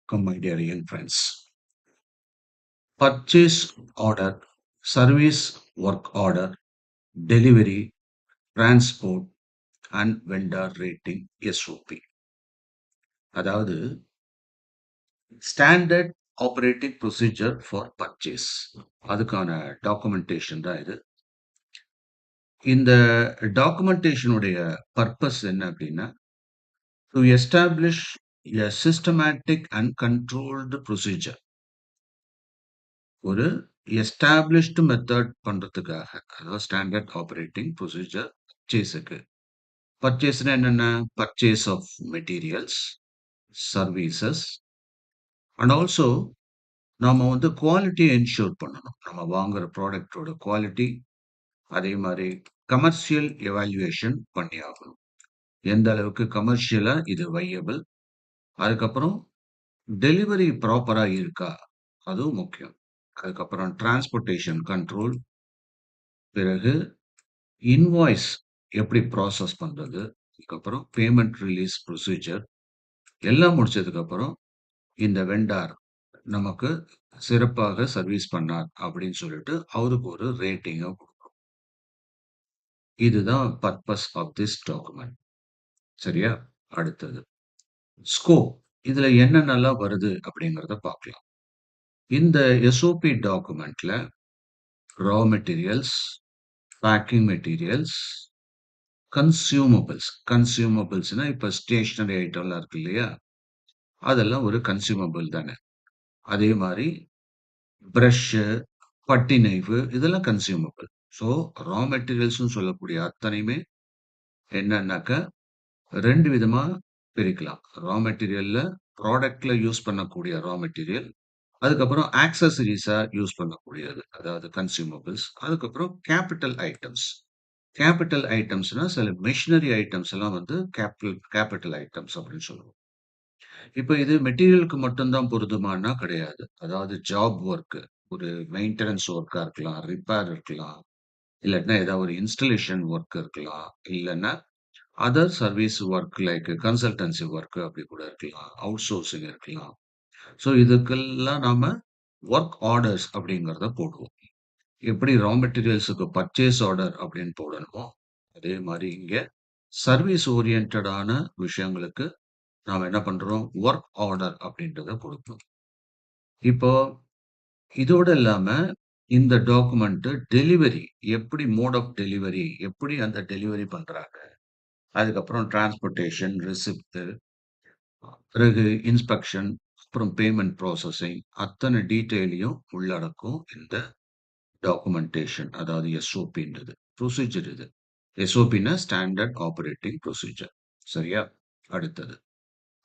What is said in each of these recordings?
Come, my dear young friends. Purchase order, service work order, delivery, transport, and vendor rating SOP. அதாவது standard operating procedure for purchase. அதுக்கான documentation தான் இது. இந்த டாக்குமெண்டேஷனுடைய purpose என்ன அப்படின்னா, to establish a systematic and controlled procedure. ஒரு established method பண்றதுக்காக, அதாவது ஸ்டாண்டர்ட் ஆப்பரேட்டிங் ப்ரொசீஜர் பர்ச்சேஸுக்கு. பர்ச்சேஸ்னா என்னென்ன? Purchase of materials, services and also நாம வந்து குவாலிட்டிய என்ஷூர் பண்ணணும். நம்ம வாங்குற ப்ராடக்ட்டோட குவாலிட்டி, அதே மாரி கமர்ஷியல் எவாலுவேஷன் பண்ணி ஆகணும். எந்த அளவுக்கு கமர்ஷியலா இது வையபிள். அதுக்கப்புறம் டெலிவரி ப்ராப்பரா இருக்கா? அதுவும் முக்கியம். அதுக்கப்புறம் டிரான்ஸ்போர்ட்டேஷன் கண்ட்ரோல். பிறகு இன்வாய்ஸ் எப்படி ப்ராசஸ் பண்றது? அதுக்கப்புறம் பேமெண்ட் ரிலீஸ் ப்ரொசீஜர். எல்லாம் முடிச்சதுக்கப்புறம் இந்த வெண்டார் நமக்கு சிறப்பாக சர்வீஸ் பண்ணார் அப்படின்னு சொல்லிட்டு அவருக்கு ஒரு ரேட்டிங்க குடுக்கணும். இதுதான் பர்ப்பஸ் ஆஃப் திஸ் டாக்குமெண்ட். சரியா? அடுத்தது ஸ்கோப். இதுல என்னென்னலாம் வருது அப்படிங்கிறத பார்க்கலாம். இந்த எஸ்ஓபி டாக்குமெண்ட்ல ரா மெட்டீரியல்ஸ், பேக்கிங் மெட்டீரியல்ஸ், கன்சியூமபிள்ஸ்னா இப்ப ஸ்டேஷனரி ஐட்டம்லாம் இருக்கு இல்லையா? அதெல்லாம் ஒரு கன்சியூமபிள் தானே. அதே மாரி பிரஷ்ஷு, பட்டி நைஃபு இதெல்லாம் கன்சியூமபிள். ஸோ ரா மெட்டீரியல்ஸ்ன்னு சொல்லக்கூடிய அத்தனையுமே என்னன்னாக்க 2 விதமா பிரிக்கலாம். ரா மெட்டீரியல்ல ப்ராடக்ட்ல யூஸ் பண்ணக்கூடிய ரா மெட்டீரியல். அதுக்கப்புறம் ஆக்சஸரீஸா யூஸ் பண்ணக்கூடியது. அதாவது கன்சியூமபிள்ஸ். அதுக்கப்புறம் கேப்பிட்டல் ஐட்டம்ஸ். கேப்பிட்டல் ஐட்டம்ஸ்னா சில மெஷினரி ஐட்டம்ஸ் எல்லாம் வந்து கேப்பிட்டல் ஐட்டம்ஸ் அப்படின்னு சொல்லுவோம். இப்ப இது மெட்டீரியலுக்கு மட்டும் தான் பொருந்துமான்னா கிடையாது. அதாவது ஜாப் ஒர்க், ஒரு மெயின்டனன்ஸ் ஒர்க்கா இருக்கலாம், ரிப்பேர் இருக்கலாம், இல்லாட்டினா ஏதாவது ஒரு இன்ஸ்டாலேஷன் ஒர்க் இருக்கலாம், இல்லன்னா other service work like consultancy work அப்படி கூட இருக்கலாம், அவுட் சோர்சிங் இருக்கலாம். ஸோ இதுக்கெல்லாம் நாம ஒர்க் ஆர்டர்ஸ் அப்படிங்கிறத போடுவோம். எப்படி ரா மெட்டீரியல்ஸுக்கு பர்ச்சேஸ் ஆர்டர் அப்படின்னு போடணுமோ, அதே மாரி இங்க சர்வீஸ் ஓரியன்டடான விஷயங்களுக்கு நாம என்ன பண்றோம்? ஒர்க் ஆர்டர் அப்படின்றத குடுப்போம். இப்போ இதோட இல்லாம இந்த டாக்குமெண்ட் டெலிவரி எப்படி மோட் ஆஃப் டெலிவரி எப்படி அந்த டெலிவரி பண்றாங்க? அதுக்கப்புறம் டிரான்ஸ்போர்ட்டேஷன், ரிசிப்ட், பிறகு இன்ஸ்பெக்ஷன், அப்புறம் பேமெண்ட் ப்ராசஸிங் அத்தன டீட்டெயிலையும் உள்ளடக்கும் இந்த டாக்குமெண்டேஷன். அதாவது எஸ்ஓபின்றது. ப்ரொசீஜர் இது. எஸ்ஓபின்னா ஸ்டாண்டர்ட் ஆப்பரேட்டிங் ப்ரொசீஜர். சரியா? அடுத்தது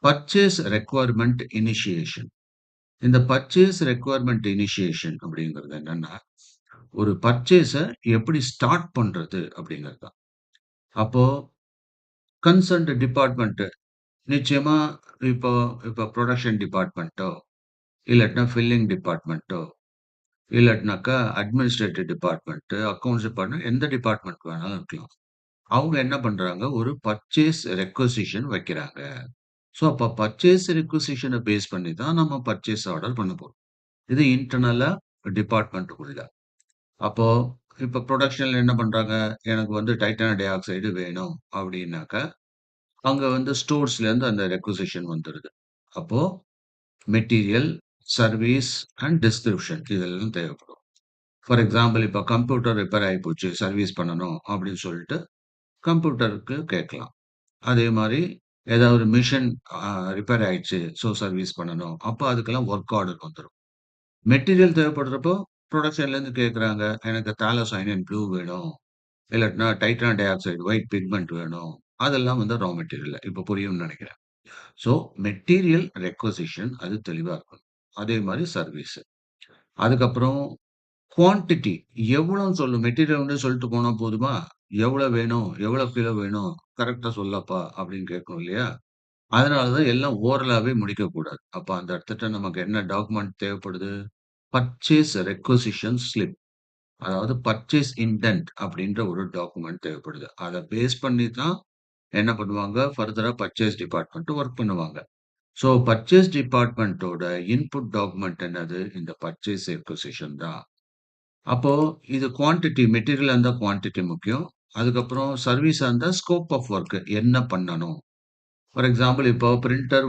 பர்ச்சேஸ் ரெக்வயர்மென்ட் இனிஷியேஷன். இந்த பர்ச்சேஸ் ரெக்வயர்மென்ட் இனிஷியேஷன் அப்படிங்கிறது என்னன்னா, ஒரு பர்ச்சேஸ எப்படி ஸ்டார்ட் பண்றது அப்படிங்கிறது தான். அப்போ கன்சர்ன்ட் டிபார்ட்மெண்ட் நிச்சயமா இப்போ இப்போ புரொடக்ஷன் டிபார்ட்மெண்ட்டோ, இல்லாட்டினா ஃபில்லிங் டிபார்ட்மெண்ட்டோ, இல்லாட்டினாக்கா அட்மினிஸ்ட்ரேட்டிவ் டிபார்ட்மெண்ட், அக்கவுண்ட்ஸ் டிபார்ட்மெண்ட் எந்த டிபார்ட்மெண்ட் வேணாலும் இருக்கலாம். அவங்க என்ன பண்றாங்க? ஒரு பர்ச்சேஸ் ரெக்வசிஷன் வைக்கிறாங்க. ஸோ அப்ப பர்ச்சேஸ் ரெக்வசிஷன பேஸ் பண்ணி தான் நம்ம பர்ச்சேஸ் ஆர்டர் பண்ண போறோம். இது இன்டர்னலா டிபார்ட்மெண்ட்டுக்குள்ள. அப்போ இப்ப புரொடக்ஷன்ல என்ன பண்றாங்க? எனக்கு வந்து டைட்டானியம் டை ஆக்சைடு வேணும் அப்டின்னாக்க, அங்க வந்து ஸ்டோர்ஸ்லேருந்து அந்த ரெக்வசிஷன் வந்துருது. அப்போ மெட்டீரியல், சர்வீஸ் அண்ட் டிஸ்கிரிப்ஷன் இதெல்லாம் தேவைப்படும். ஃபார் எக்ஸாம்பிள் இப்ப கம்ப்யூட்டர் ரிப்பேர் ஆயிப்போச்சு, சர்வீஸ் பண்ணணும் அப்டின்னு சொல்லிட்டு கம்ப்யூட்டருக்கு கேட்கலாம். அதே மாரி ஏதாவது மிஷின் அ ரிப்பேர் ஆயிடுச்சு, ஸோ சர்வீஸ் பண்ணணும். அப்ப அதுக்கெல்லாம் ஒர்க் ஆர்டர் வந்துரும். மெட்டீரியல் தேவைப்படுறப்போ, புரொடக்ஷன்லேருந்து கேட்குறாங்க. எனக்கு தாலோசைனின் ப்ளூ வேணும். இல்லாட்டினா titanium di oxide white pigment வேணும். அதெல்லாம் வந்து ரா மெட்டீரியல்ல. இப்ப புரியும்னு நெனைக்கிறேன். ஸோ மெட்டீரியல் ரெக்வசிஷன் அது தெளிவா இருக்கணும். அதே மாரி சர்வீஸ். அதுக்கப்புறம் குவான்டிட்டி எவ்வளோன்னு சொல்லணும். மெட்டீரியல் சொல்லிட்டு போனா போதுமா? எவ்வளோ வேணும்? எவ்வளோ கிலோ வேணும்? கரெக்ட்டா சொல்லப்பா அப்படின்னு கேட்கணும் இல்லையா? அதனால தான் எல்லாம் ஓரலாவே முடிக்கக்கூடாது. அப்ப அந்த இடத்துட்ட நமக்கு என்ன டாக்குமெண்ட் தேவைப்படுது? Purchase requisition slip. அதாவது பர்ச்சேஸ் இன்டென்ட் அப்படின்ற ஒரு டாக்குமெண்ட் தேவைப்படுது. அத பேஸ் பண்ணி தான் என்ன பண்ணுவாங்க, ஃபர்தரா பர்ச்சேஸ் டிபார்ட்மெண்ட் ஒர்க் பண்ணுவாங்க. ஸோ பர்ச்சேஸ் டிபார்ட்மென்ட்டோட இன்புட் டாக்குமெண்ட் என்னது? இந்த பர்ச்சேஸ் ரெக்வசிஷன் தான். அப்போ இது குவான்டிட்டி மெட்டீரியலா இருந்தா குவான்டிட்டி முக்கியம். அதுக்கப்புறம் சர்வீஸா இருந்தா ஸ்கோப் ஆஃப் வொர்க் என்ன பண்ணணும்? ஃபார் எக்ஸாம்பிள் இப்போ பிரிண்டர்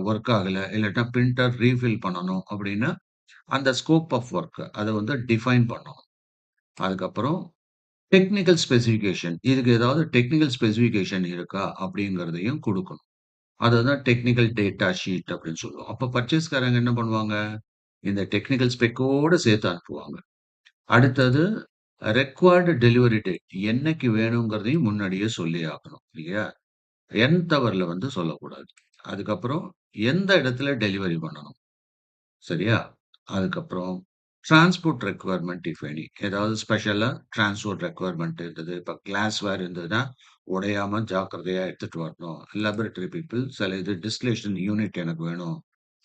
வொர்க் ஆகல. இல்லாட்டா பிரிண்டர் ரீஃபில் பண்ணணும் அப்டின்னா, அந்த ஸ்கோப் ஆஃப் வொர்க் அத வந்து டிஃபைன் பண்ணணும். அதுக்கப்புறம் டெக்னிக்கல் ஸ்பெசிஃபிகேஷன். இதுக்கு ஏதாவது டெக்னிக்கல் ஸ்பெசிஃபிகேஷன் இருக்கா? அப்படிங்கிறதையும் குடுக்கணும். அததான் டெக்னிக்கல் டேட்டா ஷீட் அப்படின்னு சொல்லுவோம். அப்ப பர்ச்சேஸ்காரங்க என்ன பண்ணுவாங்க? இந்த டெக்னிக்கல் ஸ்பெக்கோட சேர்த்து அனுப்புவாங்க. அடுத்தது ரெக்வயர்ட் டெலிவரி டேட். என்னைக்கு வேணுங்கிறதையும் முன்னாடியே சொல்லி ஆகணும். இல்லையா? எண்ட் ஹவர்ல வந்து சொல்லக்கூடாது. அதுக்கப்புறம் எந்த இடத்துல டெலிவரி பண்ணணும். சரியா? அதுக்கப்புறம் டிரான்ஸ்போர்ட் ரெக்வயர்மென்ட் இஃப் எனி. ஏதாவது ஸ்பெஷலா டிரான்ஸ்போர்ட் ரெக்வயர்மென்ட் இருந்தது. இப்ப கிளாஸ்வேர் இருந்ததுன்னா, உடையாம ஜாக்கிரதையா எடுத்துட்டு வரணும். லேபரட்டரி பீப்பிள் சில இது டிஸ்டிலேஷன் யூனிட் எனக்கு வேணும்.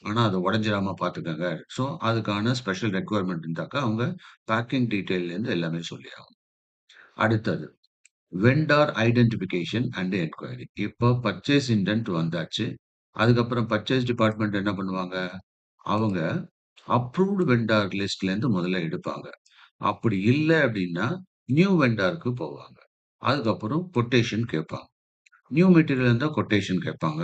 ஆனா, அது உடைஞ்சிராம பார்த்துக்கங்க. ஸோ, அதுக்கான ஸ்பெஷல் ரெக்வயர்மென்ட் இருந்தாக்கா, அவங்க பேக்கிங் டீட்டெயில்லேருந்து எல்லாமே சொல்லி ஆகணும். அடுத்தது வெண்டார் ஐடென்டிஃபிகேஷன் அண்ட் என்குயரி. இப்போ பர்ச்சேஸ் இன்டென்ட் வந்தாச்சு. அதுக்கப்புறம் பர்ச்சேஸ் டிபார்ட்மெண்ட் என்ன பண்ணுவாங்க? அவங்க அப்ரூவ்ட் வெண்டார் லிஸ்ட்லேருந்து முதல்ல எடுப்பாங்க. அப்படி இல்ல அப்படின்னா, நியூ வெண்டாருக்கு போவாங்க. அதுக்கப்புறம் கொட்டேஷன் கேட்பாங்க. நியூ மெட்டீரியல் இருந்தா கொட்டேஷன் கேட்பாங்க.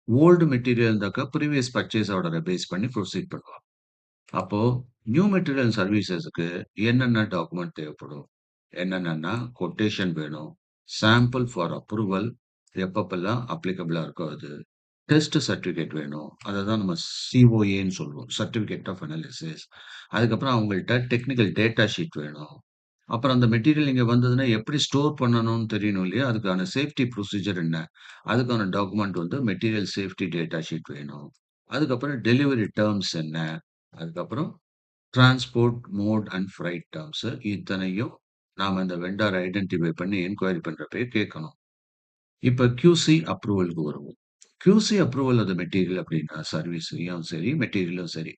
ஓல்டு மெட்டீரியல் இருந்தாக்கா ப்ரீவியஸ் பர்ச்சேஸ் ஆர்டர பேஸ் பண்ணி புரோசீட் பண்ணுவாங்க. அப்போ நியூ மெட்டீரியல் சர்வீசஸ்க்கு என்னென்ன டாக்குமெண்ட் தேவைப்படும்? என்னென்னன்னா, கொட்டேஷன் வேணும். சாம்பிள் ஃபார் அப்ரூவல் எப்பப்பலாம் அப்ளிகபிளா இருக்கோ அது. டெஸ்ட் சர்டிஃபிகேட் வேணும். அததான் நம்ம சிஓஏன்னு சொல்லுவோம். Certificate of analysis. அதுக்கப்புறம் அவங்கள்ட்ட டெக்னிக்கல் டேட்டா ஷீட் வேணும். அப்புறம் அந்த மெட்டீரியல் இங்க வந்ததுன்னா எப்படி ஸ்டோர் பண்ணணும்னு தெரியணும் இல்லையா? அதுக்கான சேஃப்டி ப்ரொசீஜர் என்ன? அதுக்கான டாக்குமெண்ட் வந்து மெட்டீரியல் சேஃப்டி டேட்டா ஷீட் வேணும். அதுக்கப்புறம் டெலிவரி டெர்ம்ஸ் என்ன? அதுக்கப்புறம் transport mode and freight terms இத்தனையும் நாம இந்த வெண்டார் ஐடென்டிஃபை பண்ணி என்குயரி பண்றப்பயே கேட்கணும். இப்ப QC அப்ரூவல்க்கு வருவோம். QC approval of the material அப்படின்னா சர்வீஸ்லயும் சரி, மெட்டீரியலும் சரி.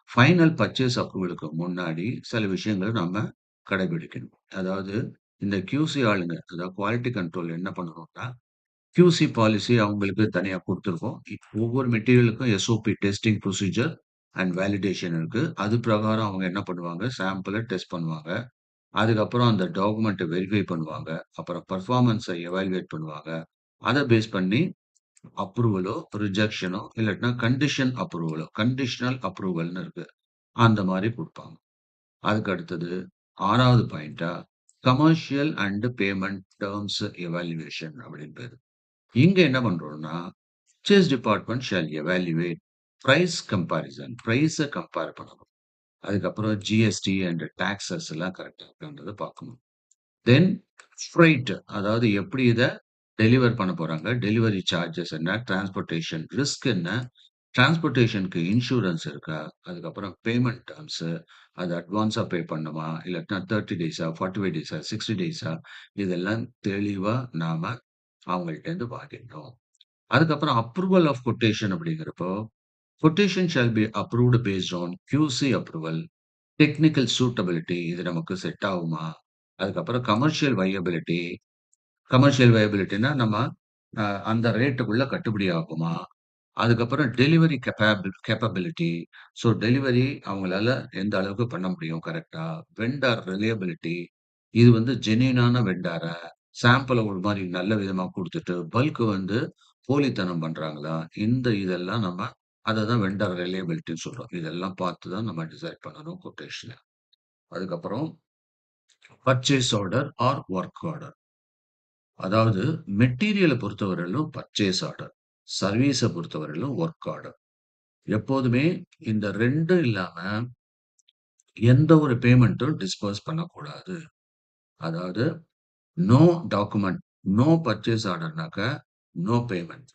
ஃபைனல் பர்ச்சேஸ் அப்ரூவலுக்கு முன்னாடி சில விஷயங்கள் நம்ம கடைபிடிக்கணும். அதாவது இந்த QC ஆளுங்க, அதாவது குவாலிட்டி கண்ட்ரோல் என்ன பண்ணணும்னா, QC பாலிசி அவங்களுக்கு தனியா குடுத்துருக்கோம். ஒவ்வொரு மெட்டீரியலுக்கும் SOP testing procedure and validation இருக்கு. அது பிரகாரம் அவங்க என்ன பண்ணுவாங்க, சாம்பிள டெஸ்ட் பண்ணுவாங்க. அதுக்கப்புறம் அந்த டாக்குமெண்ட்ட வெரிஃபை பண்ணுவாங்க. அப்புறம் பெர்ஃபார்மன்ஸ எவாலுவேட் பண்ணுவாங்க. அத பேஸ் பண்ணி அப்ரூவலோ, ரிஜெக்ஷனோ இல்லாட்டினா கண்டிஷன் அப்ரூவலோ, கண்டிஷனல் அப்ரூவல்ன்னு இருக்கு. அந்த மாரி குடுப்பாங்க. அதுக்கு அடுத்தது 6வது பாயிண்ட்டா commercial and payment terms evaluation அப்படின்னு பேரு. இங்க என்ன பண்றோம்னா, purchase department shall evaluate price comparison. பிரைஸ கம்பேர் பண்ணணும். அதுக்கப்புறம் ஜிஎஸ்டி அண்ட் டாக்ஸஸ் எல்லாம் கரெக்ட்டா இருக்கான்றத பார்க்கணும். தென் ஃப்ரைட் அதாவது எப்படி இத டெலிவர் பண்ண போறாங்க? டெலிவரி சார்ஜஸ் என்ன? டிரான்ஸ்போர்டேஷன் ரிஸ்க் என்ன? டிரான்ஸ்போர்டேஷனுக்கு இன்சூரன்ஸ் இருக்கா? அதுக்கப்புறம் பேமெண்ட் டெர்ம்ஸ் அது அட்வான்ஸா பே பண்ணணுமா? இல்லாட்டினா 30 டேஸா? 45 டேஸா? 60 டேஸா? இதெல்லாம் தெளிவா நாம அவங்கள்ட்டேருந்து வாங்கிடணும். அதுக்கப்புறம் அப்ரூவல் ஆஃப் கொட்டேஷன் அப்படிங்கிறப்போ, quotation shall be approved based on QC approval, technical suitability இது நமக்கு செட் ஆகுமா? அதுக்கப்புறம் கமர்ஷியல் வயபிலிட்டின்னா நம்ம அந்த ரேட்டுக்குள்ள கட்டுப்படி ஆகுமா? அதுக்கப்புறம் டெலிவரி கேப்பபிலிட்டி. ஸோ டெலிவரி அவங்களால எந்த அளவுக்கு பண்ண முடியும் கரெக்ட்டா? Vendor reliability. இது வந்து ஜென்யூனான வெண்டாரா? சாம்பிள ஒரு மாரி நல்ல விதமா குடுத்துட்டு, பல்க் வந்து போலித்தனம் பண்றாங்களா? இதெல்லாம் நம்ம அததான் வெண்டார் ரிலையபிலிட்டின்னு சொல்றோம். இதெல்லாம் பார்த்து தான் நம்ம டிசைட் பண்ணணும் கொட்டேஷன. அதுக்கப்புறம் purchase order or work order. அதாவது மெட்டீரியல பொறுத்தவரையிலும் பர்ச்சேஸ் ஆர்டர். சர்வீஸ பொறுத்தவரையிலும் வொர்க் ஆர்டர். எப்போதுமே இந்த 2ம் இல்லாம எந்த ஒரு பேமெண்ட்டும் டிஸ்பர்ஸ் பண்ணக்கூடாது. அதாவது நோ டாக்குமெண்ட், நோ பர்ச்சேஸ் ஆர்டர்னாக்க நோ பேமெண்ட்.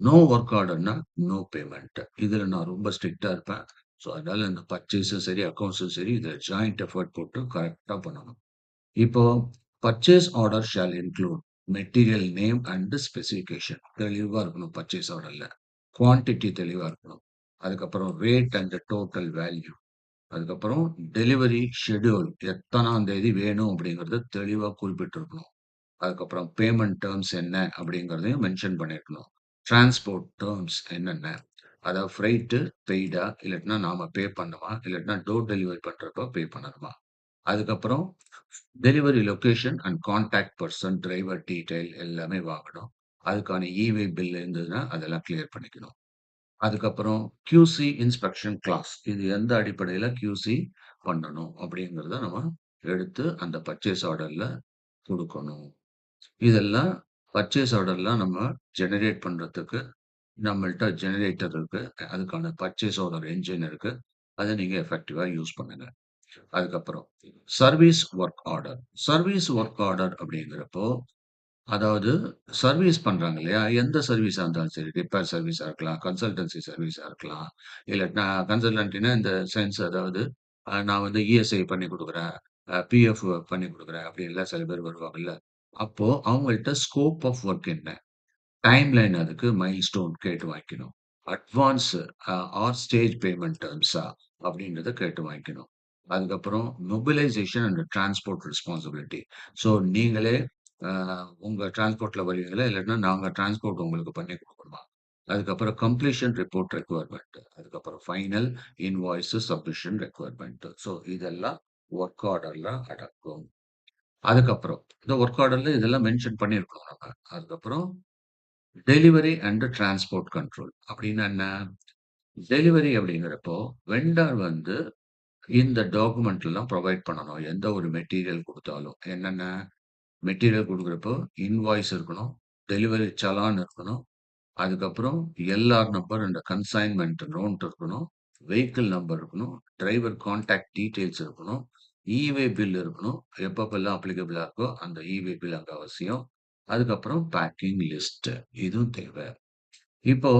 நோ வொர்க் ஆர்டர்னா நோ பேமெண்ட். இதுல நான் ரொம்ப ஸ்ட்ரிக்ட்டா இருப்பேன். ஸோ அதனால இந்த பர்ச்சேஸும் சரி, அக்கவுண்ட்ஸும் சரி இதுல ஜாயிண்ட் எஃபோர்ட் போட்டு கரெக்ட்டா பண்ணணும். இப்போ purchase order shall include material name and specification தெளிவா இருக்கணும் பர்ச்சேஸ் ஆர்டர்ல. குவான்டிட்டி தெளிவா இருக்கணும். அதுக்கப்புறம் ரேட் அண்ட் டோட்டல் வேல்யூ. அதுக்கப்புறம் டெலிவரி ஷெட்யூல் எத்தனாம் தேதி வேணும் அப்படிங்கிறத தெளிவா குறிப்பிட்டிருக்கணும். அதுக்கப்புறம் பேமெண்ட் டெர்ம்ஸ் என்ன அப்படிங்கிறதையும் மென்ஷன் பண்ணியிருக்கணும். டிரான்ஸ்போர்ட் டெர்ம்ஸ் என்னென்ன? அதாவது ஃப்ரைட்டு பெய்டா? இல்லாட்டினா நாம பே பண்ணணுமா? இல்லாட்டினா டோர் டெலிவரி பண்றப்போ பே பண்ணணுமா? அதுக்கப்புறம் delivery location and contact person, driver detail எல்லாமே வாங்கணும். அதுக்கான இ-வே பில் இருந்ததுன்னா, அதெல்லாம் கிளியர் பண்ணிக்கணும். அதுக்கப்புறம் QC இன்ஸ்பெக்ஷன் கிளாஸ். இது எந்த அடிப்படையில QC பண்ணணும் அப்படிங்கிறத நம்ம எடுத்து அந்த பர்ச்சேஸ் ஆர்டர்ல குடுக்கணும். இதெல்லாம் பர்ச்சேஸ் ஆர்டர்லாம் நம்ம ஜெனரேட் பண்றதுக்கு நம்மள்ட்ட ஜெனரேட்டர் இருக்கு. அதுக்கான பர்ச்சேஸ் ஆர்டர் என்ஜின் இருக்கு. அத நீங்க எஃபெக்டிவா யூஸ் பண்ணுங்க. அதுக்கப்புறம் service work order. Service work order அப்படிங்கிறப்போ, அதாவது சர்வீஸ் பண்றாங்க இல்லையா? எந்த சர்வீஸா இருந்தாலும் சரி, ரிப்பேர் சர்வீஸா இருக்கலாம், கன்சல்டன்சி சர்வீஸா இருக்கலாம். இல்லாட்டினா கன்சல்டன்ட்னா இந்த சென்ஸ் அதாவது நான் வந்து இஎஸ்ஐ பண்ணி குடுக்குறேன், பிஎஃப் பண்ணி குடுக்குறேன் அப்படின்லாம் சில பேர் வருவாங்கல்ல. அப்போ அவங்கள்ட்ட ஸ்கோப் ஆஃப் வொர்க் என்ன? டைம்லைன் அதுக்கு மைல்ஸ்டோன் கேட்டு வாங்கிக்கணும். அட்வான்ஸ் ஆர் ஸ்டேஜ் பேமெண்ட் டெர்ம்ஸா? அப்படின்றத கேட்டு வாங்கிக்கணும். அதுக்கப்புறம் mobilisation and transport responsibility. So நீங்களே அ உங்க டிரான்ஸ்போர்ட்ல வருவீங்களா? இல்லாட்டினா நாங்க டிரான்ஸ்போர்ட் உங்களுக்கு பண்ணி குடுக்கணுமா? அதுக்கப்புறம் கம்ப்ளீஷன் ரிப்போர்ட் ரெக்வயர்மென்ட். அதுக்கப்புறம் final invoice submission requirement. So இதெல்லாம் வொர்க் ஆர்டர்ல அடக்கும். அதுக்கப்புறம் இந்த வொர்க் ஆர்டர்ல இதெல்லாம் மென்ஷன் பண்ணியிருக்கோம் நம்ம. அதுக்கப்புறம் டெலிவரி அண்ட் டிரான்ஸ்போர்ட் கண்ட்ரோல் அப்படின்னா என்ன? டெலிவரி அப்படிங்கிறப்போ, வெண்டார் வந்து இந்த டாக்குமெண்ட் எல்லாம் புரொவைட் பண்ணணும். எந்த ஒரு மெட்டீரியல் குடுத்தாலும். என்னென்ன மெட்டீரியல் குடுக்குறப்போ, இன்வாய்ஸ் இருக்கணும், டெலிவரி சலான் இருக்கணும், அதுக்கப்புறம் LR number and consignment note இருக்கணும், வெஹிக்கிள் நம்பர் இருக்கணும், டிரைவர் கான்டாக்ட் டீட்டெயில்ஸ் இருக்கணும், இ-வே பில் இருக்கணும். எப்பப்பலாம் அப்ளிகபிளா இருக்கோ அந்த இ-வே பில் அங்க அவசியம். அதுக்கப்புறம் பேக்கிங் லிஸ்ட் இதுவும் தேவை. இப்போ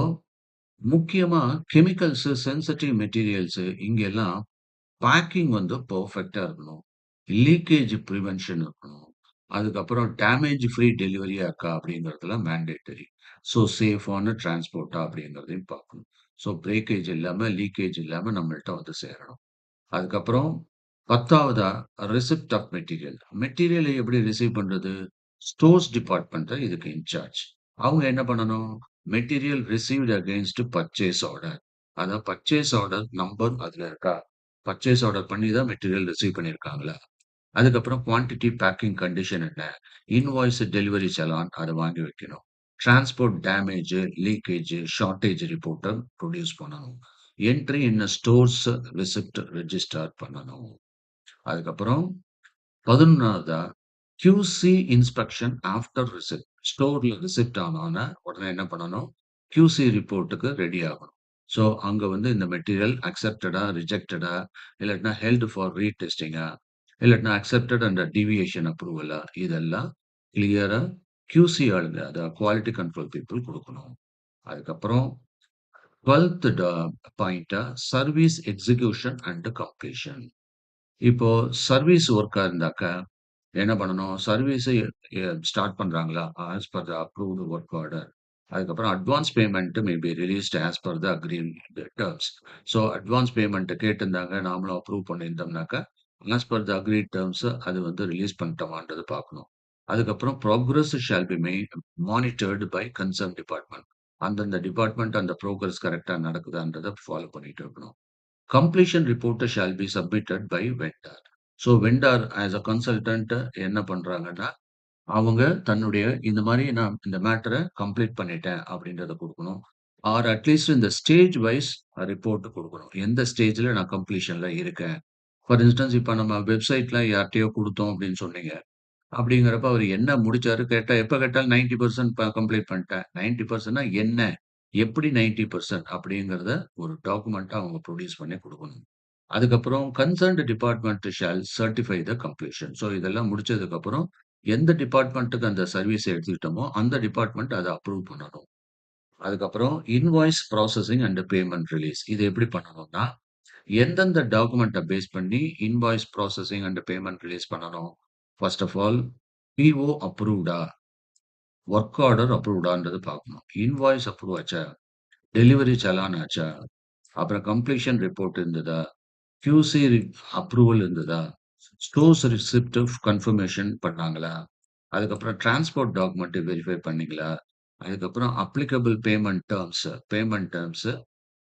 முக்கியமா கெமிக்கல்ஸ், சென்சிட்டிவ் மெட்டீரியல்ஸ் இங்கெல்லாம் பேக்கிங் வந்து பெர்ஃபெக்ட்டா இருக்கணும். லீக்கேஜ் பிரிவென்ஷன் இருக்கணும். அதுக்கப்புறம் டேமேஜ் ஃப்ரீ டெலிவரியா இருக்கா அப்படிங்கிறதெல்லாம் மேண்டேட்டரி. ஸோ சேஃபான டிரான்ஸ்போர்ட்டா அப்படிங்கிறதையும் பார்க்கணும். ஸோ பிரேக்கேஜ் இல்லாம, லீக்கேஜ் இல்லாம நம்மள்ட்ட வந்து சேரணும். அதுக்கப்புறம் 10வதா ரிசிப்ட் ஆஃப் மெட்டீரியல். மெட்டீரியல எப்படி ரிசீவ் பண்றது? ஸ்டோர்ஸ் டிபார்ட்மெண்ட் தான் இதுக்கு இன்சார்ஜ். அவங்க என்ன பண்ணணும்? Material received against purchase order. அதான் பர்ச்சேஸ் ஆர்டர் நம்பர் அதுல இருக்கா? பர்ச்சேஸ் ஆர்டர் பண்ணி தான் மெட்டீரியல் ரிசீவ் பண்ணியிருக்காங்களா? அதுக்கப்புறம் குவான்டிட்டி, பேக்கிங் கண்டிஷன் என்ன? இன்வாய்ஸ், டெலிவரி செலான் அத வாங்கி வைக்கணும். டிரான்ஸ்போர்ட் டேமேஜ், லீக்கேஜ், ஷார்டேஜ் ரிப்போர்ட்ட புரொடியூஸ் பண்ணணும். Entry in stores receipt register பண்ணணும். அதுக்கப்புறம் 11வதா QC இன்ஸ்பெக்ஷன் ஆஃப்டர் ரிசிப்ட். ஸ்டோர்ல ரிசிப்ட் ஆனோன உடனே என்ன பண்ணணும்? QC ரிப்போர்ட்க்கு ரெடி ஆகணும். ஸோ அங்க வந்து இந்த மெட்டீரியல் அக்செப்டடா, ரிஜெக்டடா, இல்லாட்டினா ஹெல்ட் ஃபார் ரீடெஸ்டிங்கா, இல்லாட்டினா அக்செப்டட் அண்டர் டீவியேஷன் அப்ரூவலா இதெல்லாம் கிளியரா QC ஆளுங்க, அதாவது குவாலிட்டி கண்ட்ரோல் பீப்பிள் குடுக்கணும். அதுக்கப்புறம் 12த் பாயிண்ட்டா சர்வீஸ் எக்ஸிகியூஷன் அண்ட் கம்ப்ளீஷன். இப்போ சர்வீஸ் ஒர்க்கா இருந்தாக்கா, என்ன பண்ணணும்? சர்வீஸ ஸ்டார்ட் பண்றாங்களா? As per the approved work order. அதுக்கப்புறம் advance payment may be released as per the agreed terms. So advance payment கேட்டிருந்தாங்க. நாமளும் அப்ரூவ் பண்ணியிருந்தோம்னாக்கா, as per the agreed terms அது வந்து ரிலீஸ் பண்ணிட்டோமான்றத பார்க்கணும். அதுக்கப்புறம் progress shall be monitored by concern department. அந்தந்த டிபார்ட்மெண்ட் அந்த புரோகிரஸ் கரெக்ட்டா நடக்குதான்றத ஃபாலோ பண்ணிட்டு இருக்கணும். Completion report shall be submitted by vendor. So vendor as a consultant என்ன பண்றாங்கன்னா, அவங்க தன்னுடைய இந்த மாரி நான் இந்த மேட்டர கம்ப்ளீட் பண்ணிட்டேன் அப்படின்றத குடுக்கணும். ஆர் அட்லீஸ்ட் இந்த ஸ்டேஜ் வைஸ் ரிப்போர்ட் குடுக்கணும். எந்த ஸ்டேஜ்ல நான் கம்ப்ளீஷன்ல இருக்கேன். ஃபார் இன்ஸ்டன்ஸ் இப்ப நம்ம வெப்சைட்ல யார்ட்டயோ குடுத்தோம் அப்படின்னு சொன்னீங்க. அப்படிங்கிறப்ப அவரு என்ன முடிச்சாரு கேட்டா, எப்ப கேட்டாலும் 90% கம்ப்ளீட் பண்ணிட்டேன். 90%னா என்ன? எப்படி 90% அப்படிங்கிறத ஒரு டாக்குமெண்ட்டா அவங்க புரொடியூஸ் பண்ணி குடுக்கணும். அதுக்கப்புறம் concerned department shall certify the completion. So இதெல்லாம் முடிச்சதுக்கப்புறம் எந்த டிபார்ட்மெண்ட்டுக்கு அந்த சர்வீஸ எடுத்துக்கிட்டோமோ, அந்த டிபார்ட்மெண்ட் அத அப்ரூவ் பண்ணணும். அதுக்கப்புறம் invoice processing and payment release. இது எப்படி பண்ணணும்னா, எந்தெந்த டாக்குமெண்ட்ட பேஸ் பண்ணி invoice processing and payment release பண்ணணும்? ஃபர்ஸ்ட் ஆஃப் ஆல் பிஓ அப்ரூவ்டா? வொர்க் ஆர்டர் அப்ரூவ்டான்றது பார்க்கணும். இன்வாய்ஸ் அப்ரூவ் ஆச்சா? டெலிவரி சலான் ஆச்சா? அப்புறம் கம்ப்ளீஷன் ரிப்போர்ட் இருந்ததா? QC அப்ரூவல் இருந்ததா? ஸ்டோர்ஸ் ரிசிப்ட் கன்ஃபர்மேஷன் பண்ணாங்களா? அதுக்கப்புறம் டிரான்ஸ்போர்ட் டாக்குமெண்ட் வெரிஃபை பண்ணீங்களா? அதுக்கப்புறம் அப்ளிகபிள் பேமெண்ட் டெர்ம்ஸ்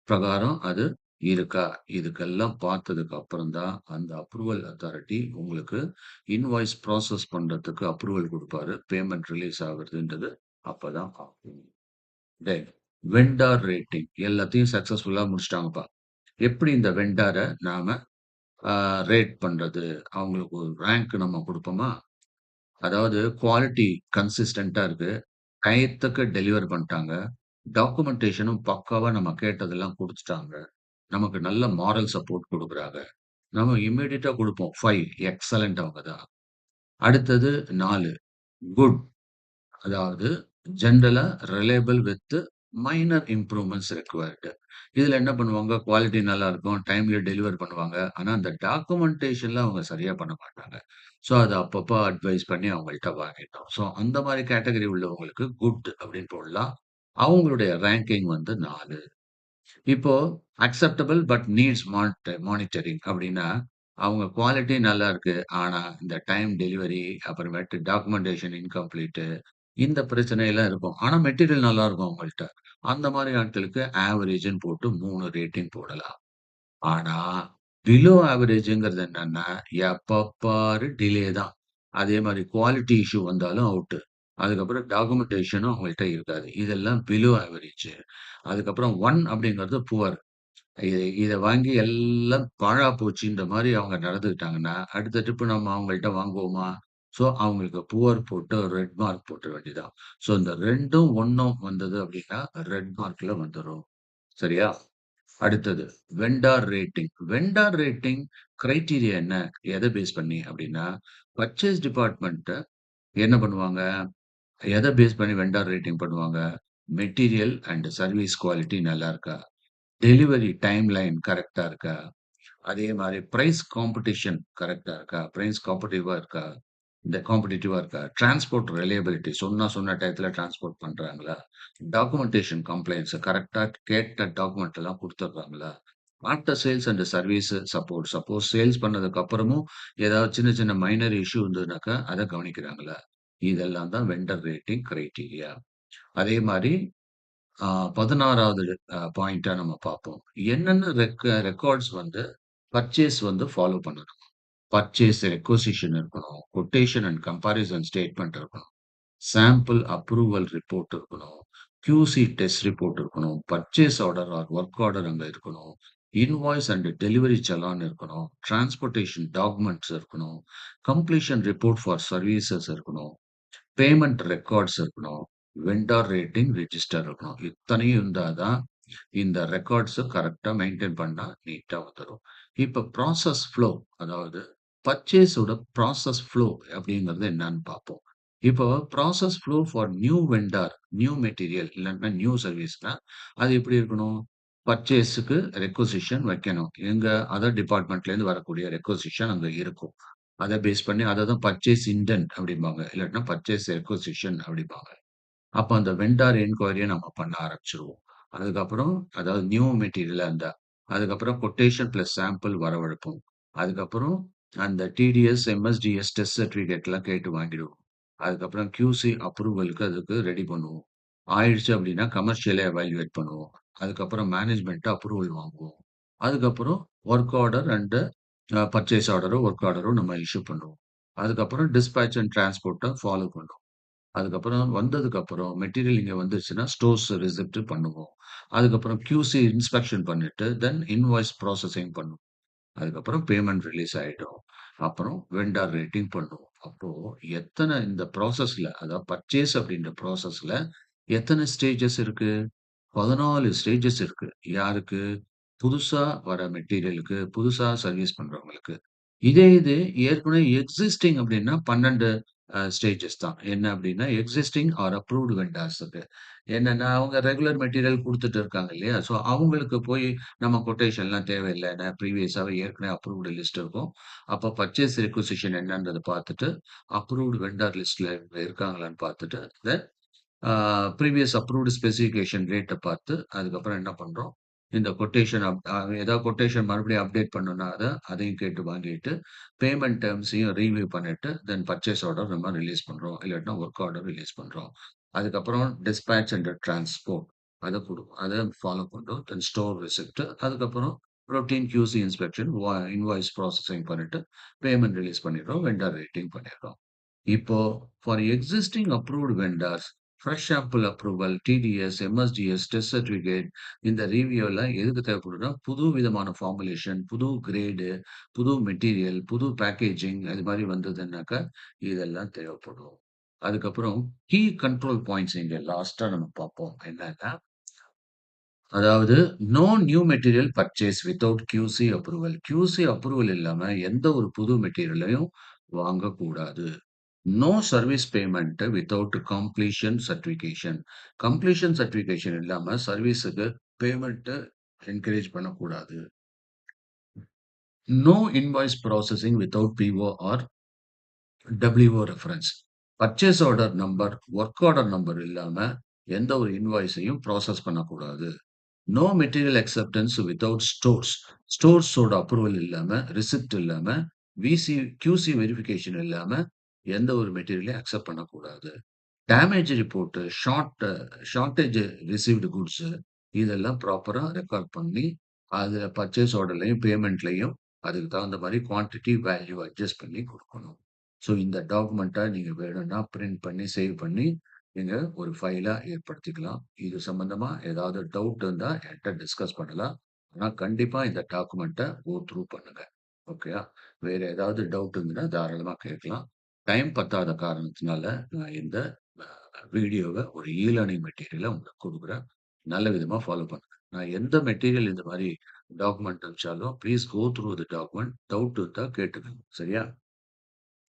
பிரகாரம் அது இருக்கா? இதுக்கெல்லாம் பார்த்ததுக்கு அப்புறம் தான் அந்த அப்ரூவல் அத்தாரிட்டி உங்களுக்கு இன்வாய்ஸ் ப்ராசஸ் பண்றதுக்கு அப்ரூவல் குடுப்பாரு. பேமெண்ட் ரிலீஸ் ஆகுறதுன்றது அப்பதான் பார்ப்போம். தென் வெண்டார் ரேட்டிங் எல்லாத்தையும் சக்சஸ்ஃபுல்லா முடிச்சுட்டாங்கப்பா. எப்படி இந்த வெண்டார நாம அ ரேட் பண்றது? அவங்களுக்கு ஒரு ரேங்க் நம்ம குடுப்போமா? அதாவது குவாலிட்டி கன்சிஸ்டன்ட்டா இருக்கு. டயத்துக்கு டெலிவர் பண்ணிட்டாங்க. டாக்குமென்டேஷனும் பக்காவா நம்ம கேட்டதெல்லாம் குடுத்துட்டாங்க. நமக்கு நல்ல மாரல் சப்போர்ட் குடுக்குறாங்க. நம்ம இம்மீடியட்டா குடுப்போம். 5 எக்ஸலென்ட் அவங்க தான். அடுத்தது 4 குட். அதாவது ஜெனரலா reliable with minor improvements required. இதுல என்ன பண்ணுவாங்க, குவாலிட்டி நல்லா இருக்கும். டைம்ல டெலிவர் பண்ணுவாங்க. ஆனா, அந்த டாக்குமென்டேஷன்ல அவங்க சரியா பண்ண மாட்டாங்க. ஸோ, அத அப்பப்ப அட்வைஸ் பண்ணி அவங்கள்ட்ட வாங்கிட்டோம். ஸோ, அந்த மாரி கேட்டகரி உள்ளவங்களுக்கு குட் அப்படின்னு போடலாம். அவங்களுடைய ரேங்கிங் வந்து 4. இப்போ அக்செப்டபிள் பட் நீட்ஸ் மானிட்டரிங் அப்படின்னா, அவங்க குவாலிட்டி நல்லா இருக்கு. ஆனா, இந்த டைம் டெலிவரி அப்புறமேட்டு டாக்குமென்டேஷன் இன்கம்ப்ளீட் இந்த பிரச்சனைலாம் இருக்கும். ஆனா, மெட்டீரியல் நல்லா இருக்கும் அவங்கள்ட்ட. அந்த மாரி ஆட்களுக்கு ஆவரேஜ்ன்னு போட்டு 3 ரேட்டிங் போடலாம். ஆனா, பிலோ ஆவரேஜ்ங்கிறது என்னன்னா, எப்ப பாரு டிலே தான். அதே மாரி குவாலிட்டி இஷ்யூ வந்தாலும் அவுட்டு. அதுக்கப்புறம் டாக்குமென்டேஷனும் அவங்கள்ட்ட இருக்காது. இதெல்லாம் பிலோ ஆவரேஜ். அதுக்கப்புறம் 1 அப்படிங்கிறது புவர். இத வாங்கி எல்லாம் பாழா போச்சுன்ற மாரி அவங்க நடந்துக்கிட்டாங்கன்னா, அடுத்த ட்ரிப் நம்ம அவங்கள்ட்ட வாங்குவோமா? ஸோ, அவங்களுக்கு புவர் போட்டு ரெட் மார்க் போட்டுற வேண்டியதான். ஸோ, இந்த 2ம் 1ம் வந்தது அப்படின்னா, ரெட் மார்க்ல வந்துரும். சரியா? அடுத்தது vendor rating. Vendor rating criteria என்ன? எத பேஸ் பண்ணி அப்படின்னா, பர்ச்சேஸ் டிபார்ட்மென்ட் என்ன பண்ணுவாங்க? எத பேஸ் பண்ணி வெண்டார் ரேட்டிங் பண்ணுவாங்க? மெட்டீரியல் அண்ட் சர்வீஸ் குவாலிட்டி நல்லா இருக்கா? டெலிவரி டைம்லைன் கரெக்ட்டா இருக்கா? அதே மாரி பிரைஸ் காம்படிஷன் கரெக்ட்டா இருக்கா? பிரைஸ் காம்படிட்டிவா இருக்கா? இந்த காம்படிட்டிவா இருக்கா? டிரான்ஸ்போர்ட் ரிலையபிலிட்டி சொன்ன டயத்துல டிரான்ஸ்போர்ட் பண்றாங்களா? டாக்குமென்டேஷன் கம்ப்ளையன்ஸ் கரெக்ட்டா கேட்ட டாக்குமெண்ட் எல்லாம் குடுத்துடுறாங்களா? After sales and service support. Suppose sales பண்ணதுக்கு அப்புறமும் ஏதாவது சின்ன சின்ன மைனர் இஷ்யூ இருந்ததுனாக்கா, அத கவனிக்கிறாங்களா? இதெல்லாம் தான் வெண்டர் ரேட்டிங் கிரைட்டீரியா. அதே மாரி ஆ 16வது பாயிண்ட்டா நம்ம பார்ப்போம். என்னென்ன ரெக்கார்ட்ஸ் வந்து பர்ச்சேஸ் வந்து ஃபாலோ பண்ணணும். பர்ச்சேஸ் ரெக்வசிஷன் இருக்கணும். கொட்டேஷன் அண்ட் கம்பேரிசன் ஸ்டேட்மெண்ட் இருக்கணும். சாம்பிள் அப்ரூவல் ரிப்போர்ட் இருக்கணும். QC டெஸ்ட் ரிப்போர்ட் இருக்கணும். Purchase order or work order அங்க இருக்கணும். இன்வாய்ஸ் அண்ட் டெலிவரி செலான் இருக்கணும். டிரான்ஸ்போர்டேஷன் டாக்குமெண்ட்ஸ் இருக்கணும். கம்ப்ளீஷன் ரிப்போர்ட் ஃபார் சர்வீசஸ் இருக்கணும். பேமெண்ட் ரெக்கார்ட்ஸ் இருக்கணும். வெண்டார் ரேட்டிங் ரிஜிஸ்டர் இருக்கணும். இத்தனையும் இருந்தா தான் இந்த ரெக்கார்ட்ஸ கரெக்ட்டா மெயின்டெயின் பண்ணா நீட்டா வந்துரும். இப்ப ப்ராசஸ் ஃப்ளோ அதாவது பர்ச்சேஸோட ப்ராசஸ் ஃப்ளோ அப்படிங்கிறது என்னன்னு பார்ப்போம். இப்போ process flow for new vendor, new material இல்லாட்டினா நியூ சர்வீஸ்னா அது எப்படி இருக்கணும்? பர்ச்சேஸ்க்கு ரெக்வசிஷன் வைக்கணும். எங்க அதர் டிபார்ட்மெண்ட்லேருந்து வரக்கூடிய ரெக்வசிஷன் அங்க இருக்கும். அத பேஸ் பண்ணி அத தான் பர்ச்சேஸ் இன்டென்ட் அப்படிம்பாங்க. இல்லாட்டினா பர்ச்சேஸ் ரெக்வசிஷன் அப்படிம்பாங்க. அப்ப அந்த வெண்டார் என்குயரிய நம்ம பண்ண ஆரம்பிச்சுருவோம். அதுக்கப்புறம் அதாவது நியூ மெட்டீரியலா இருந்தா, அதுக்கப்புறம் கொட்டேஷன் பிளஸ் சாம்பிள் வரவழைப்போம். அதுக்கப்புறம் அந்த டிடிஎஸ், எம்எஸ்டிஎஸ் டெஸ்ட் சர்டிபிகேட்லாம் கேட்டு வாங்கிடுவோம். அதுக்கப்புறம் QC அப்ரூவலுக்கு அதுக்கு ரெடி பண்ணுவோம். ஆயிடுச்சு அப்படின்னா கமர்ஷியலா எவாலுவேட் பண்ணுவோம். அதுக்கப்புறம் மேனேஜ்மென்ட் அப்ரூவல் வாங்குவோம். அதுக்கப்புறம் வொர்க் ஆர்டர் அண்ட் பர்ச்சேஸ் ஆர்டரோ, வொர்க் ஆர்டரோ நம்ம இஷ்யூ பண்ணுவோம். அதுக்கப்புறம் டிஸ்பேட்ச் அண்ட் டிரான்ஸ்போர்ட்ட ஃபாலோ பண்ணுவோம். அதுக்கப்புறம் வந்ததுக்கப்புறம் மெட்டீரியல் இங்க வந்துருச்சுன்னா, ஸ்டோர்ஸ் ரிசிப்ட் பண்ணுவோம். அதுக்கப்புறம் QC இன்ஸ்பெக்ஷன் பண்ணிட்டு, தென் இன்வாய்ஸ் ப்ராசஸிங் பண்ணுவோம். அதுக்கப்புறம் பேமெண்ட் ரிலீஸ் ஆயிடும். அப்புறம் வெண்டார் ரேட்டிங் பண்ணுவோம். அப்போ எத்தன இந்த ப்ராசஸ்ல அதாவது பர்ச்சேஸ் அப்படின்ற ப்ராசஸ்ல எத்தன ஸ்டேஜஸ் இருக்கு? 14 ஸ்டேஜஸ் இருக்கு. யாருக்கு? புதுசா வர மெட்டீரியலுக்கு, புதுசா சர்வீஸ் பண்றவங்களுக்கு. இதே இது ஏற்கனவே எக்ஸிஸ்டிங் அப்டின்னா 12 ஸ்டேஜஸ் தான். என்ன அப்டின்னா, எக்ஸிஸ்டிங் ஆர் அப்ரூவ்ட் வெண்டார்ஸுக்கு. என்னன்னா, அவங்க ரெகுலர் மெட்டீரியல் குடுத்துட்டு இருக்காங்க இல்லையா? ஸோ அவங்களுக்கு போய் நம்ம கொட்டேஷன்லாம் தேவையில்ல. ஏன்னா ப்ரீவியஸாவே ஏற்கனவே அப்ரூவ்டு லிஸ்ட் இருக்கும். அப்ப பர்ச்சேஸ் ரிக்விசிஷன் என்னன்றத பார்த்துட்டு, அப்ரூவ்ட் வெண்டார் லிஸ்ட்ல இருக்காங்களான்னு பார்த்துட்டு, தென் ப்ரீவியஸ் அப்ரூவ்டு ஸ்பெசிஃபிகேஷன் ரேட்ட பார்த்து, அதுக்கப்புறம் என்ன பண்றோம், இந்த கொட்டேஷன் ஏதாவது கொட்டேஷன் மறுபடியும் அப்டேட் பண்ணணும்னா அதையும் கேட்டு வாங்கிட்டு, பேமெண்ட் டெர்ம்ஸையும் ரிவ்யூ பண்ணிட்டு, தென் பர்ச்சேஸ் ஆர்டர் நம்ம ரிலீஸ் பண்றோம். இல்லாட்டினா வொர்க் ஆர்டர் ரிலீஸ் பண்றோம். அதுக்கப்புறம் டிஸ்பேட்ச் அண்ட் டிரான்ஸ்போர்ட். அத ஃபாலோ பண்றோம். தென் ஸ்டோர் ரிசிப்ட். அதுக்கப்புறம் routine QC inspection, invoice processing பண்ணிட்டு, பேமெண்ட் ரிலீஸ் பண்ணிடுறோம். வெண்டர் ரேட்டிங் பண்ணிடுறோம். இப்போ for existing approved vendors, fresh sample approval, TDS, MSDS, test certificate இந்த ரிவ்யூலாம் எதுக்கு தேவைப்படுதுன்னா, புது விதமான ஃபார்முலேஷன், புது கிரேடு, புது மெட்டீரியல், புது பேக்கேஜிங் அது மாரி வந்ததுன்னாக்கா, இதெல்லாம் தேவைப்படும். அதுக்கப்புறம் கீ கண்ட்ரோல் பாயிண்ட்ஸ் இங்க லாஸ்ட்டா நம்ம பார்ப்போம். என்னன்னா, அதாவது no new material purchase without QC approval. QC approval இல்லாம எந்த ஒரு புது மெட்டீரியலையும் வாங்கக்கூடாது. No service payment without completion certification. Completion certification இல்லாம சர்வீஸுக்கு பேமெண்ட் என்கரேஜ் பண்ணக்கூடாது. No invoice processing without PO or WO reference. Purchase order number, work order number இல்லாம எந்த ஒரு இன்வாய்ஸையும் ப்ராசஸ் பண்ணக்கூடாது. No material acceptance without stores. ஸ்டோர்ஸோட அப்ரூவல் இல்லாம, ரிசிப்ட் இல்லாம, QC வெரிஃபிகேஷன் இல்லாம எந்த ஒரு மெட்டீரியலையும் அக்செப்ட் பண்ணக்கூடாது. Damage report, shortage received goods இதெல்லாம் ப்ராப்பரா ரெக்கார்ட் பண்ணி, அதுல பர்ச்சேஸ் ஆர்டர்லயும், பேமெண்ட்லயும் அதுக்கு தகுந்த மாரி குவான்டிட்டி, வேல்யூ அட்ஜஸ்ட் பண்ணி குடுக்கணும். ஸோ இந்த டாக்குமெண்ட்ட நீங்க வேணும்னா பிரிண்ட் பண்ணி, சேவ் பண்ணி, நீங்க ஒரு ஃபைலா ஏற்படுத்திக்கலாம். இது சம்பந்தமா ஏதாவது டவுட் இருந்தா என்ட்ட டிஸ்கஸ் பண்ணலாம். ஆனா கண்டிப்பா இந்த டாக்குமெண்ட்ட கோ த்ரூ பண்ணுங்க. ஓகேயா? வேற ஏதாவது டவுட் இருந்ததுன்னா தாராளமா கேட்கலாம். டைம் பத்தாத காரணத்தினால நான் இந்த வீடியோவ ஒரு லேர்னிங் மெட்டீரியலா உங்களுக்கு குடுக்குறேன். நல்ல விதமா ஃபாலோ பண்ணுங்க. நான் எந்த மெட்டீரியல் இந்த மாரி டாக்குமெண்ட் அனுப்பிச்சாலும், please go through the document. Doubt இருந்தா கேட்டுக்கங்க. சரியா?